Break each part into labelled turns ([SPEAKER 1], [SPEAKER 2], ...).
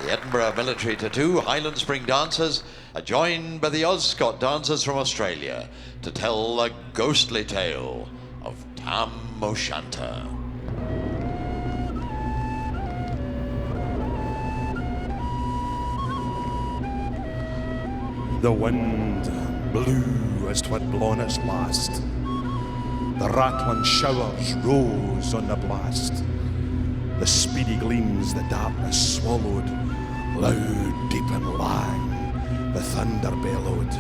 [SPEAKER 1] The Edinburgh Military Tattoo Highland Spring Dancers are joined by the Oscott Dancers from Australia to tell a ghostly tale of Tam O'Shanter.
[SPEAKER 2] The wind blew as 'twad blown its last. The rattling showers rose on the blast. The speedy gleams the darkness swallowed. Loud, deep and lang, the thunder bellowed.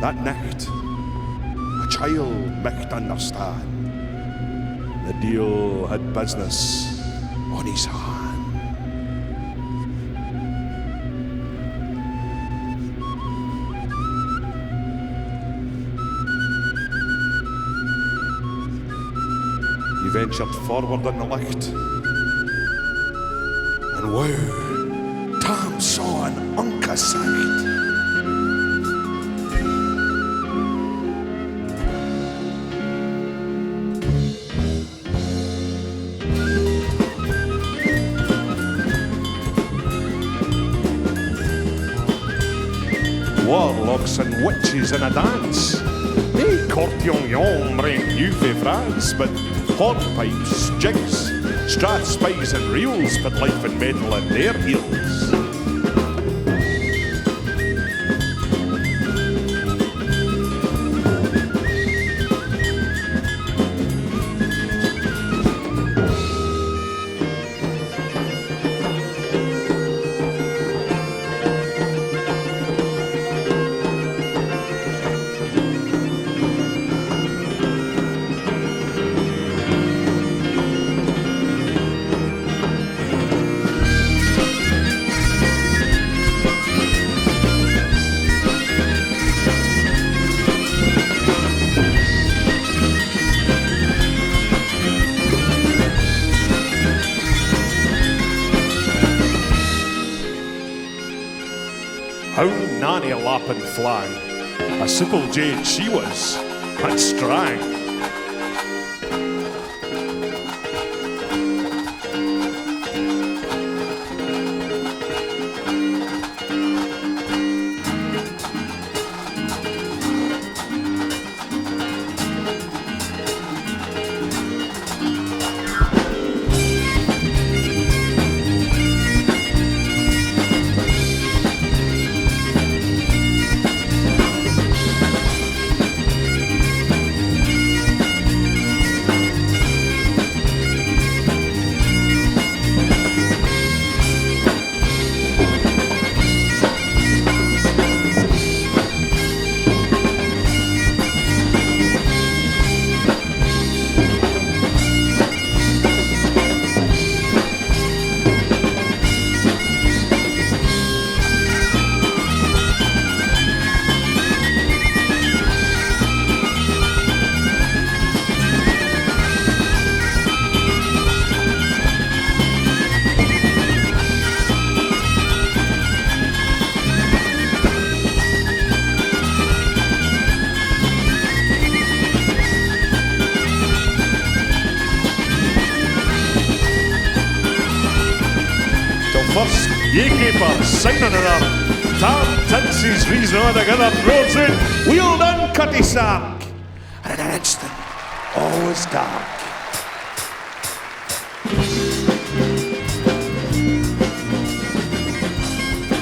[SPEAKER 2] That night, a child micht understand. The deil had business on his hand. He ventured forward in the light, and wow, Tam saw an unca sight. Warlocks and witches in a dance. They courtions bring you from France, but hornpipes, jigs, strathspies and reels put life and metal in their heels. How nanny lap and flang, a simple jade she was, and strang. First, yekeeper, signing it up. Tam tints his reason on together, throws in, wheeled in, cut his sark. And in an instant, all was dark.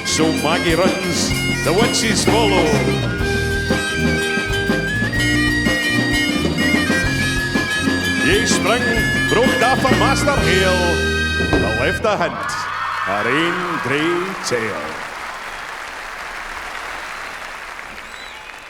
[SPEAKER 2] So Maggie runs, the witches follow. Ye spring, broke Daffer Master Hale, but left a hint. Her ain grey tail.